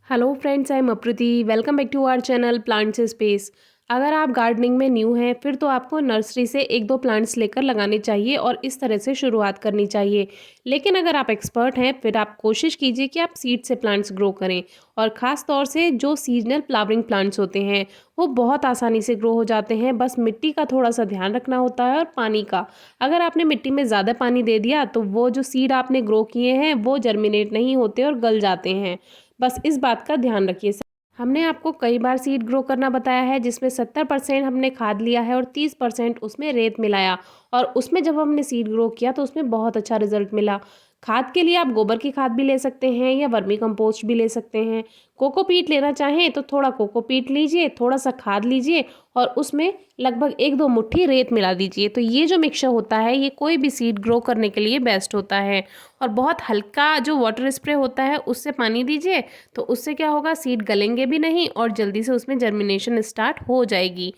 Hello friends, I am Apriti. Welcome back to our channel plants space. अगर आप gardening में new हैं फिर तो आपको नर्सरी से एक दो प्लांट्स लेकर लगाने चाहिए और इस तरह से शुरुआत करनी चाहिए। लेकिन अगर आप एक्सपर्ट हैं फिर आप कोशिश कीजिए कि आप सीड से प्लांट्स ग्रो करें। और ख़ास तौर से जो सीजनल फ्लावरिंग प्लांट्स होते हैं वो बहुत आसानी से ग्रो हो जाते हैं। बस मिट्टी का थोड़ा सा ध्यान रखना होता है और पानी का। अगर आपने मिट्टी में ज़्यादा पानी दे दिया तो वो जो सीड आपने ग्रो किए हैं वो जर्मिनेट नहीं होते और गल जाते हैं। बस इस बात का ध्यान रखिए। हमने आपको कई बार सीड ग्रो करना बताया है जिसमें 70% हमने खाद लिया है और 30% उसमें रेत मिलाया। और उसमें जब हमने सीड ग्रो किया तो उसमें बहुत अच्छा रिजल्ट मिला। खाद के लिए आप गोबर की खाद भी ले सकते हैं या वर्मी कंपोस्ट भी ले सकते हैं। कोकोपीट लेना चाहें तो थोड़ा कोकोपीट लीजिए, थोड़ा सा खाद लीजिए और उसमें लगभग एक दो मुट्ठी रेत मिला दीजिए। तो ये जो मिक्सचर होता है ये कोई भी सीड ग्रो करने के लिए बेस्ट होता है। और बहुत हल्का जो वाटर स्प्रे होता है उससे पानी दीजिए, तो उससे क्या होगा, सीड गलेंगे भी नहीं और जल्दी से उसमें जर्मिनेशन स्टार्ट हो जाएगी।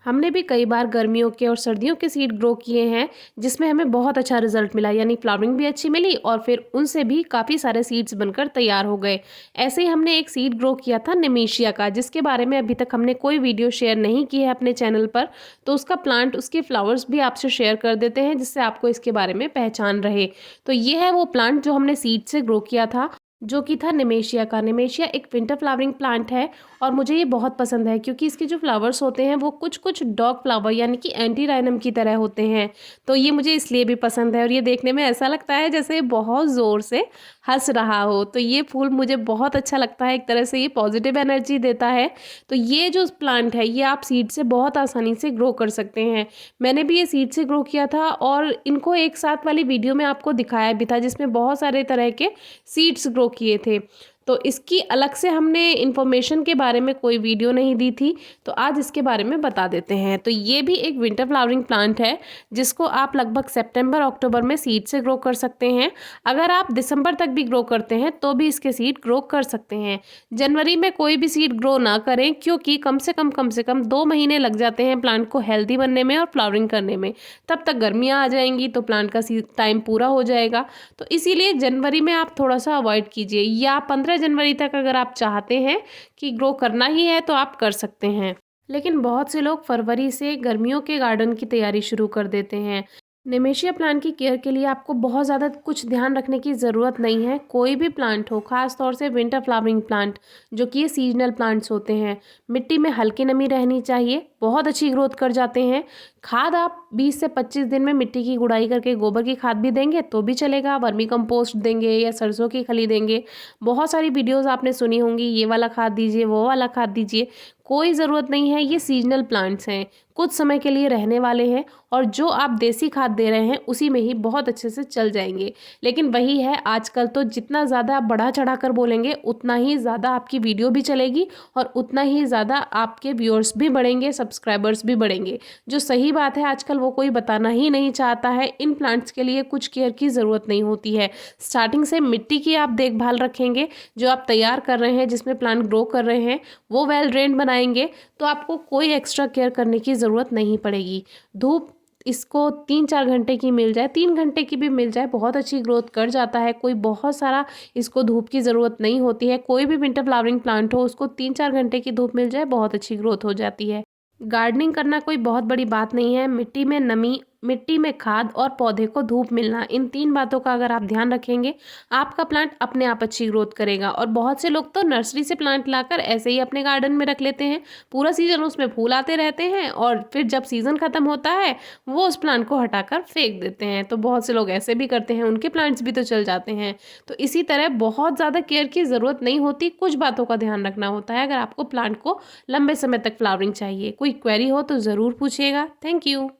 हमने भी कई बार गर्मियों के और सर्दियों के सीड ग्रो किए हैं जिसमें हमें बहुत अच्छा रिजल्ट मिला, यानी फ्लावरिंग भी अच्छी मिली और फिर उनसे भी काफ़ी सारे सीड्स बनकर तैयार हो गए। ऐसे ही हमने एक सीड ग्रो किया था निमेशिया का, जिसके बारे में अभी तक हमने कोई वीडियो शेयर नहीं की है अपने चैनल पर। तो उसका प्लांट, उसके फ्लावर्स भी आपसे शेयर कर देते हैं जिससे आपको इसके बारे में पहचान रहे। तो ये है वो प्लांट जो हमने सीड से ग्रो किया था, जो कि था निमेशिया का। निमेशिया एक विंटर फ्लावरिंग प्लांट है और मुझे ये बहुत पसंद है क्योंकि इसके जो फ्लावर्स होते हैं वो कुछ कुछ डॉग फ्लावर यानी कि एंटीराइनम की तरह होते हैं। तो ये मुझे इसलिए भी पसंद है और ये देखने में ऐसा लगता है जैसे बहुत ज़ोर से हंस रहा हो। तो ये फूल मुझे बहुत अच्छा लगता है, एक तरह से ये पॉजिटिव एनर्जी देता है। तो ये जो प्लांट है ये आप सीड से बहुत आसानी से ग्रो कर सकते हैं। मैंने भी ये सीड से ग्रो किया था और इनको एक साथ वाली वीडियो में आपको दिखाया भी था जिसमें बहुत सारे तरह के सीड्स ग्रो किए थे। तो इसकी अलग से हमने इन्फॉर्मेशन के बारे में कोई वीडियो नहीं दी थी, तो आज इसके बारे में बता देते हैं। तो ये भी एक विंटर फ्लावरिंग प्लांट है जिसको आप लगभग सितंबर अक्टूबर में सीड से ग्रो कर सकते हैं। अगर आप दिसंबर तक भी ग्रो करते हैं तो भी इसके सीड ग्रो कर सकते हैं। जनवरी में कोई भी सीड ग्रो ना करें क्योंकि कम से कम 2 महीने लग जाते हैं प्लांट को हेल्दी बनने में और फ्लावरिंग करने में। तब तक गर्मियाँ आ जाएंगी तो प्लांट का टाइम पूरा हो जाएगा। तो इसीलिए जनवरी में आप थोड़ा सा अवॉइड कीजिए, या 15 जनवरी तक अगर आप चाहते हैं कि ग्रो करना ही है तो आप कर सकते हैं। लेकिन बहुत से लोग फरवरी से गर्मियों के गार्डन की तैयारी शुरू कर देते हैं। निमेशिया प्लांट की केयर के लिए आपको बहुत ज़्यादा कुछ ध्यान रखने की ज़रूरत नहीं है। कोई भी प्लांट हो, खास तौर से विंटर फ्लावरिंग प्लांट जो कि ये सीजनल प्लांट्स होते हैं, मिट्टी में हल्की नमी रहनी चाहिए, बहुत अच्छी ग्रोथ कर जाते हैं। खाद आप 20 से 25 दिन में मिट्टी की गुड़ाई करके गोबर की खाद भी देंगे तो भी चलेगा, वर्मी कंपोस्ट देंगे या सरसों की खली देंगे। बहुत सारी वीडियोस आपने सुनी होंगी, ये वाला खाद दीजिए, वो वाला खाद दीजिए। कोई ज़रूरत नहीं है, ये सीजनल प्लांट्स हैं, कुछ समय के लिए रहने वाले हैं और जो आप देसी खाद दे रहे हैं उसी में ही बहुत अच्छे से चल जाएंगे। लेकिन वही है, आजकल तो जितना ज़्यादा आप बढ़ा चढ़ा कर बोलेंगे उतना ही ज़्यादा आपकी वीडियो भी चलेगी और उतना ही ज़्यादा आपके व्यूअर्स भी बढ़ेंगे, सब्सक्राइबर्स भी बढ़ेंगे। जो सही बात है, आजकल वो कोई बताना ही नहीं चाहता है। इन प्लांट्स के लिए कुछ केयर की ज़रूरत नहीं होती है। स्टार्टिंग से मिट्टी की आप देखभाल रखेंगे, जो आप तैयार कर रहे हैं जिसमें प्लांट ग्रो कर रहे हैं वो वेल ड्रेन्ड बनाएंगे तो आपको कोई एक्स्ट्रा केयर करने की ज़रूरत नहीं पड़ेगी। धूप इसको 3-4 घंटे की मिल जाए, 3 घंटे की भी मिल जाए, बहुत अच्छी ग्रोथ कर जाता है। कोई बहुत सारा इसको धूप की ज़रूरत नहीं होती है। कोई भी विंटर फ्लावरिंग प्लांट हो उसको 3-4 घंटे की धूप मिल जाए, बहुत अच्छी ग्रोथ हो जाती है। गार्डनिंग करना कोई बहुत बड़ी बात नहीं है। मिट्टी में नमी, मिट्टी में खाद और पौधे को धूप मिलना, इन 3 बातों का अगर आप ध्यान रखेंगे आपका प्लांट अपने आप अच्छी ग्रोथ करेगा। और बहुत से लोग तो नर्सरी से प्लांट लाकर ऐसे ही अपने गार्डन में रख लेते हैं, पूरा सीजन उसमें फूल आते रहते हैं और फिर जब सीजन खत्म होता है वो उस प्लांट को हटाकर फेंक देते हैं। तो बहुत से लोग ऐसे भी करते हैं, उनके प्लांट्स भी तो चल जाते हैं। तो इसी तरह बहुत ज़्यादा केयर की ज़रूरत नहीं होती, कुछ बातों का ध्यान रखना होता है अगर आपको प्लांट को लंबे समय तक फ्लावरिंग चाहिए। कोई क्वेरी हो तो ज़रूर पूछिएगा। Thank you.